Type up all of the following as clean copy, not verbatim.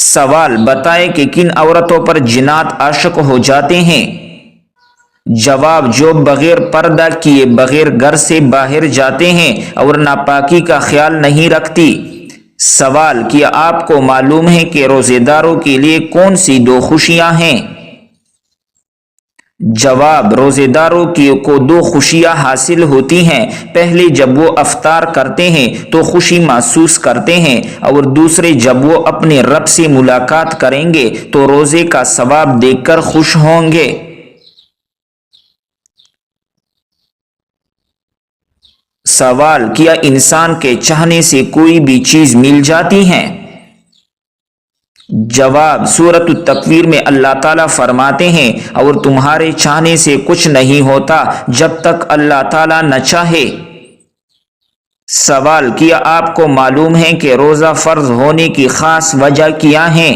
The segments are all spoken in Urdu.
سوال بتائیں کہ کن عورتوں پر جنات عاشق ہو جاتے ہیں؟ جواب جو بغیر پردہ کیے بغیر گھر سے باہر جاتے ہیں اور ناپاکی کا خیال نہیں رکھتی۔ سوال کیا آپ کو معلوم ہے کہ روزے داروں کے لیے کون سی دو خوشیاں ہیں؟ جواب روزے داروں کو دو خوشیاں حاصل ہوتی ہیں، پہلے جب وہ افطار کرتے ہیں تو خوشی محسوس کرتے ہیں، اور دوسرے جب وہ اپنے رب سے ملاقات کریں گے تو روزے کا ثواب دیکھ کر خوش ہوں گے۔ سوال کیا انسان کے چاہنے سے کوئی بھی چیز مل جاتی ہے؟ جواب سورۃ التکویر میں اللہ تعالیٰ فرماتے ہیں اور تمہارے چاہنے سے کچھ نہیں ہوتا جب تک اللہ تعالیٰ نہ چاہے۔ سوال کیا آپ کو معلوم ہے کہ روزہ فرض ہونے کی خاص وجہ کیا ہے؟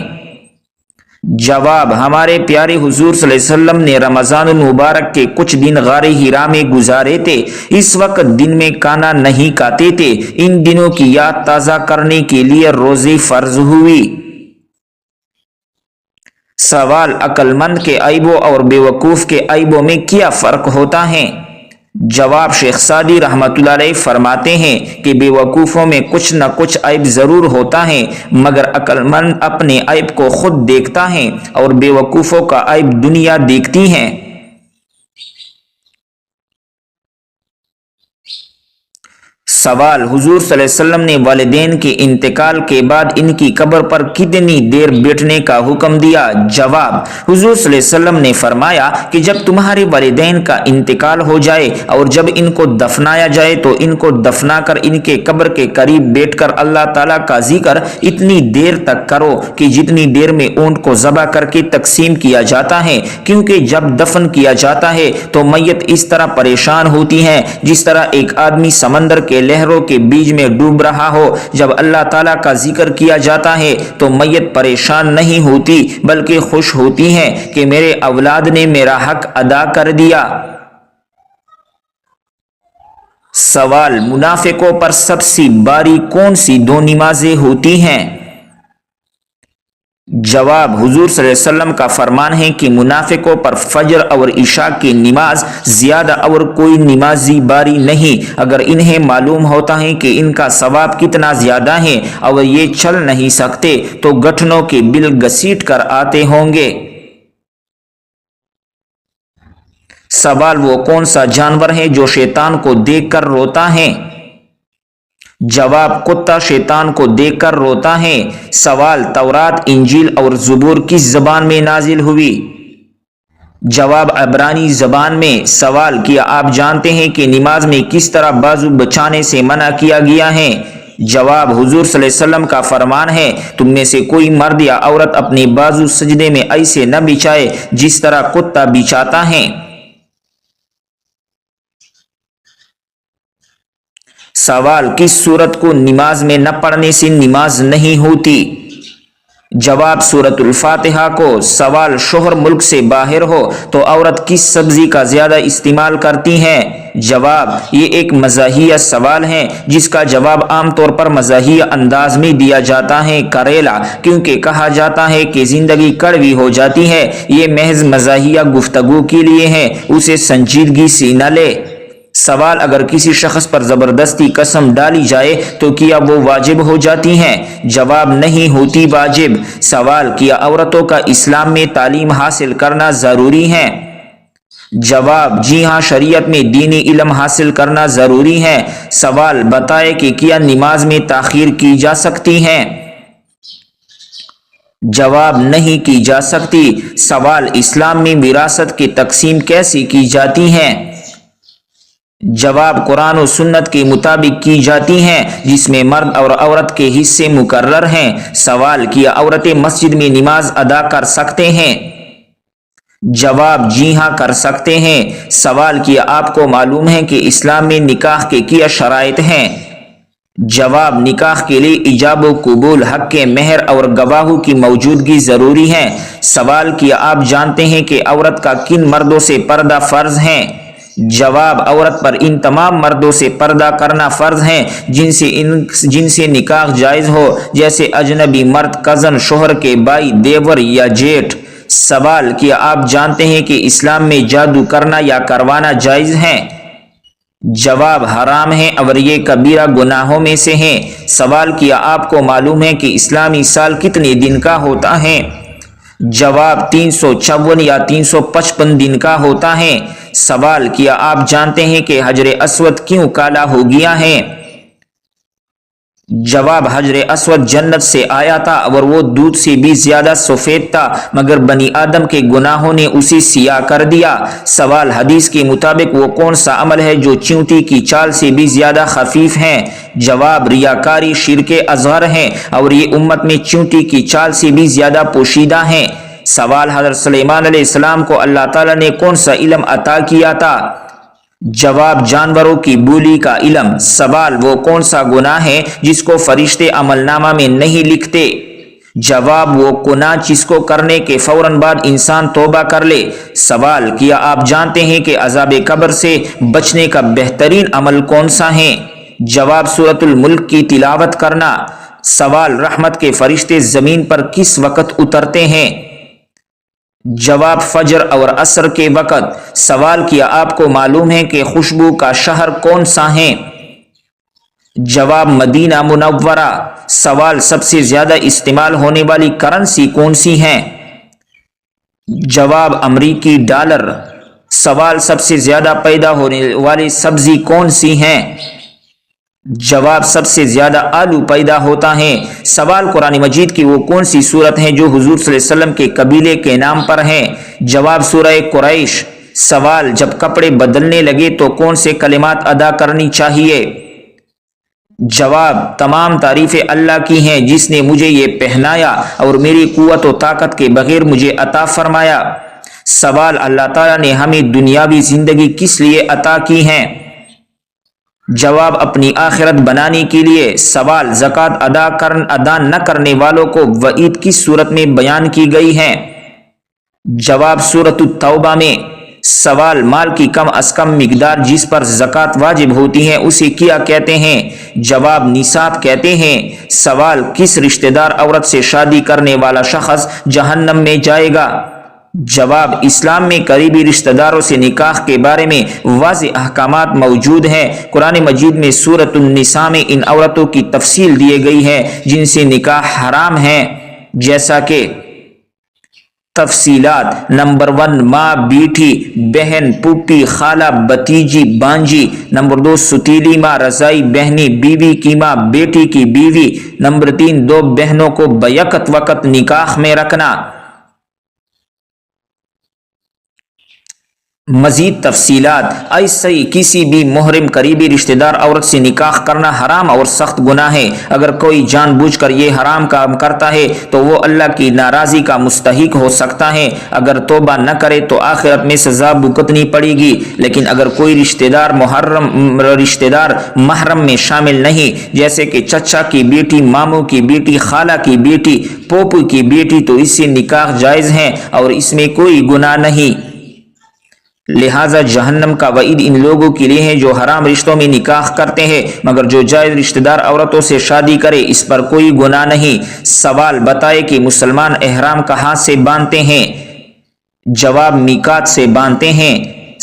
جواب ہمارے پیارے حضور صلی اللہ علیہ وسلم نے رمضان المبارک کے کچھ دن غار حرا میں گزارے تھے، اس وقت دن میں کھانا نہیں کھاتے تھے، ان دنوں کی یاد تازہ کرنے کے لیے روزے فرض ہوئی۔ سوال عقل مند کے عیبوں اور بیوقوف کے عیبوں میں کیا فرق ہوتا ہے؟ جواب شیخ سعدی رحمۃ اللہ علیہ فرماتے ہیں کہ بیوقوفوں میں کچھ نہ کچھ عیب ضرور ہوتا ہے، مگر عقل مند اپنے عیب کو خود دیکھتا ہے اور بیوقوفوں کا عیب دنیا دیکھتی ہے۔ سوال حضور صلی اللہ علیہ وسلم نے والدین کے انتقال کے بعد ان کی قبر پر کتنی دیر بیٹھنے کا حکم دیا؟ جواب حضور صلی اللہ علیہ وسلم نے فرمایا کہ جب تمہارے والدین کا انتقال ہو جائے اور جب ان کو دفنایا جائے تو ان کو دفنا کر ان کے قبر کے قریب بیٹھ کر اللہ تعالیٰ کا ذکر اتنی دیر تک کرو کہ جتنی دیر میں اونٹ کو ذبح کر کے تقسیم کیا جاتا ہے، کیونکہ جب دفن کیا جاتا ہے تو میت اس طرح پریشان ہوتی ہے جس طرح ایک آدمی سمندر کے لہروں کے بیچ میں ڈوب رہا ہو۔ جب اللہ تعالیٰ کا ذکر کیا جاتا ہے تو میت پریشان نہیں ہوتی بلکہ خوش ہوتی ہے کہ میرے اولاد نے میرا حق ادا کر دیا۔ سوال منافقوں پر سب سے باری کون سی دو نمازیں ہوتی ہیں؟ جواب حضور صلی اللہ علیہ وسلم کا فرمان ہے کہ منافقوں پر فجر اور عشاء کی نماز زیادہ اور کوئی نمازی باری نہیں۔ اگر انہیں معلوم ہوتا ہے کہ ان کا ثواب کتنا زیادہ ہے اور یہ چل نہیں سکتے تو گٹھنوں کے بل گھسیٹ کر آتے ہوں گے۔ سوال وہ کون سا جانور ہے جو شیطان کو دیکھ کر روتا ہے؟ جواب کتا شیطان کو دیکھ کر روتا ہے۔ سوال تورات، انجیل اور زبور کس زبان میں نازل ہوئی؟ جواب عبرانی زبان میں۔ سوال کیا آپ جانتے ہیں کہ نماز میں کس طرح بازو بچھانے سے منع کیا گیا ہے؟ جواب حضور صلی اللہ علیہ وسلم کا فرمان ہے تم میں سے کوئی مرد یا عورت اپنے بازو سجدے میں ایسے نہ بچھائے جس طرح کتا بچھاتا ہے۔ سوال کس سورت کو نماز میں نہ پڑھنے سے نماز نہیں ہوتی؟ جواب سورۃ الفاتحہ کو۔ سوال شوہر ملک سے باہر ہو تو عورت کس سبزی کا زیادہ استعمال کرتی ہے؟ جواب یہ ایک مزاحیہ سوال ہے جس کا جواب عام طور پر مزاحیہ انداز میں دیا جاتا ہے، کریلا، کیونکہ کہا جاتا ہے کہ زندگی کڑوی ہو جاتی ہے۔ یہ محض مزاحیہ گفتگو کے لیے ہے، اسے سنجیدگی سے نہ لے۔ سوال اگر کسی شخص پر زبردستی قسم ڈالی جائے تو کیا وہ واجب ہو جاتی ہیں؟ جواب نہیں ہوتی واجب۔ سوال کیا عورتوں کا اسلام میں تعلیم حاصل کرنا ضروری ہے؟ جواب جی ہاں، شریعت میں دینی علم حاصل کرنا ضروری ہے۔ سوال بتائے کہ کیا نماز میں تاخیر کی جا سکتی ہے؟ جواب نہیں کی جا سکتی۔ سوال اسلام میں وراثت کی تقسیم کیسی کی جاتی ہے؟ جواب قرآن و سنت کے مطابق کی جاتی ہیں جس میں مرد اور عورت کے حصے مقرر ہیں۔ سوال کیا عورتیں مسجد میں نماز ادا کر سکتے ہیں؟ جواب جی ہاں کر سکتے ہیں۔ سوال کیا آپ کو معلوم ہے کہ اسلام میں نکاح کے کیا شرائط ہیں؟ جواب نکاح کے لیے ایجاب و قبول، حق کے مہر اور گواہوں کی موجودگی ضروری ہے۔ سوال کیا آپ جانتے ہیں کہ عورت کا کن مردوں سے پردہ فرض ہے؟ جواب عورت پر ان تمام مردوں سے پردہ کرنا فرض ہے جن سے نکاح جائز ہو، جیسے اجنبی مرد، کزن، شوہر کے بھائی، دیور یا جیٹھ۔ سوال: کیا آپ جانتے ہیں کہ اسلام میں جادو کرنا یا کروانا جائز ہے؟ جواب: حرام ہے اور یہ کبیرہ گناہوں میں سے ہے۔ سوال: کیا آپ کو معلوم ہے کہ اسلامی سال کتنے دن کا ہوتا ہے؟ جواب: 354 یا 355 دن کا ہوتا ہے۔ سوال: کیا آپ جانتے ہیں کہ حجر اسود کیوں کالا ہو گیا ہے؟ جواب: حجر اسود جنت سے آیا تھا اور وہ دودھ سے بھی زیادہ سفید تھا، مگر بنی آدم کے گناہوں نے اسے سیاہ کر دیا۔ سوال: حدیث کے مطابق وہ کون سا عمل ہے جو چیونٹی کی چال سے بھی زیادہ خفیف ہے؟ جواب: ریاکاری شرک اصغر ہے اور یہ امت میں چیونٹی کی چال سے بھی زیادہ پوشیدہ ہے۔ سوال: حضرت سلیمان علیہ السلام کو اللہ تعالیٰ نے کون سا علم عطا کیا تھا؟ جواب: جانوروں کی بولی کا علم۔ سوال: وہ کون سا گناہ ہے جس کو فرشتے عمل نامہ میں نہیں لکھتے؟ جواب: وہ گناہ جس کو کرنے کے فوراً بعد انسان توبہ کر لے۔ سوال: کیا آپ جانتے ہیں کہ عذاب قبر سے بچنے کا بہترین عمل کون سا ہے؟ جواب: سورۃ الملک کی تلاوت کرنا۔ سوال: رحمت کے فرشتے زمین پر کس وقت اترتے ہیں؟ جواب: فجر اور عصر کے وقت۔ سوال: کیا آپ کو معلوم ہے کہ خوشبو کا شہر کون سا ہے؟ جواب: مدینہ منورہ۔ سوال: سب سے زیادہ استعمال ہونے والی کرنسی کون سی ہے؟ جواب: امریکی ڈالر۔ سوال: سب سے زیادہ پیدا ہونے والی سبزی کون سی ہے؟ جواب: سب سے زیادہ آلو پیدا ہوتا ہے۔ سوال: قرآن مجید کی وہ کون سی سورت ہے جو حضور صلی اللہ علیہ وسلم کے قبیلے کے نام پر ہے؟ جواب: سورہ قریش۔ سوال: جب کپڑے بدلنے لگے تو کون سے کلمات ادا کرنی چاہیے؟ جواب: تمام تعریفیں اللہ کی ہیں جس نے مجھے یہ پہنایا اور میری قوت و طاقت کے بغیر مجھے عطا فرمایا۔ سوال: اللہ تعالیٰ نے ہمیں دنیاوی زندگی کس لیے عطا کی ہے؟ جواب: اپنی آخرت بنانے کے لیے۔ سوال: زکوٰۃ ادا نہ کرنے والوں کو وعید کس صورت میں بیان کی گئی ہے؟ جواب: سورۃ التوبہ میں۔ سوال: مال کی کم از کم مقدار جس پر زکوٰۃ واجب ہوتی ہے اسے کیا کہتے ہیں؟ جواب: نصاب کہتے ہیں۔ سوال: کس رشتہ دار عورت سے شادی کرنے والا شخص جہنم میں جائے گا؟ جواب: اسلام میں قریبی رشتہ داروں سے نکاح کے بارے میں واضح احکامات موجود ہیں۔ قرآن مجید میں سورۃ النساء میں ان عورتوں کی تفصیل دی گئی ہے جن سے نکاح حرام ہے، جیسا کہ تفصیلات: نمبر 1 ماں، بیٹی، بہن، پھوپھی، خالہ، بھتیجی، بانجی۔ نمبر 2 ستیلی ماں، رضائی بہنی، بیوی کی ماں، بیٹی کی بیوی۔ نمبر 3 2 بہنوں کو بیک وقت نکاح میں رکھنا۔ مزید تفصیلات: ایسے ہی کسی بھی محرم قریبی رشتہ دار عورت سے نکاح کرنا حرام اور سخت گناہ ہے۔ اگر کوئی جان بوجھ کر یہ حرام کام کرتا ہے تو وہ اللہ کی ناراضی کا مستحق ہو سکتا ہے۔ اگر توبہ نہ کرے تو آخرت میں سزا بھگتنی پڑے گی، لیکن اگر کوئی رشتہ دار محرم میں شامل نہیں، جیسے کہ چچا کی بیٹی، ماموں کی بیٹی، خالہ کی بیٹی، پھوپھی کی بیٹی، تو اس سے نکاح جائز ہے اور اس میں کوئی گناہ نہیں۔ لہذا جہنم کا وعید ان لوگوں کے لیے ہے جو حرام رشتوں میں نکاح کرتے ہیں، مگر جو جائز رشتہ دار عورتوں سے شادی کرے اس پر کوئی گناہ نہیں۔ سوال: بتائے کہ مسلمان احرام کہاں سے باندھتے ہیں؟ جواب: میقات سے باندھتے ہیں۔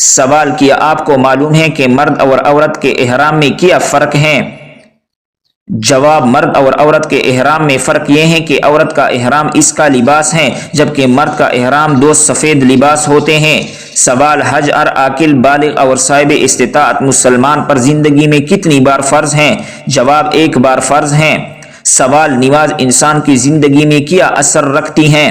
سوال: کیا آپ کو معلوم ہے کہ مرد اور عورت کے احرام میں کیا فرق ہے؟ جواب: مرد اور عورت کے احرام میں فرق یہ ہے کہ عورت کا احرام اس کا لباس ہے، جبکہ مرد کا احرام 2 سفید لباس ہوتے ہیں۔ سوال: حج ہر عاقل، بالغ اور صاحب استطاعت مسلمان پر زندگی میں کتنی بار فرض ہے؟ جواب: 1 بار فرض ہے۔ سوال: نماز انسان کی زندگی میں کیا اثر رکھتی ہے؟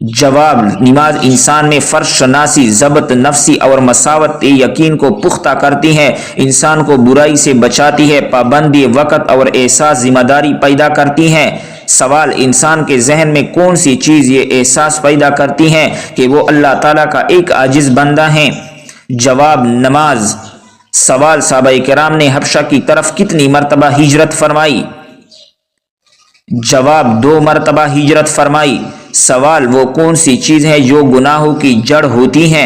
جواب: نماز انسان میں فرض شناسی، ضبط نفسی اور مساوات یقین کو پختہ کرتی ہے، انسان کو برائی سے بچاتی ہے، پابندی وقت اور احساس ذمہ داری پیدا کرتی ہے۔ سوال: انسان کے ذہن میں کون سی چیز یہ احساس پیدا کرتی ہے کہ وہ اللہ تعالیٰ کا ایک عاجز بندہ ہے؟ جواب: نماز۔ سوال: صحابہ کرام نے حبشہ کی طرف کتنی مرتبہ ہجرت فرمائی؟ جواب: 2 مرتبہ ہجرت فرمائی۔ سوال: وہ کون سی چیز ہے جو گناہوں کی جڑ ہوتی ہے؟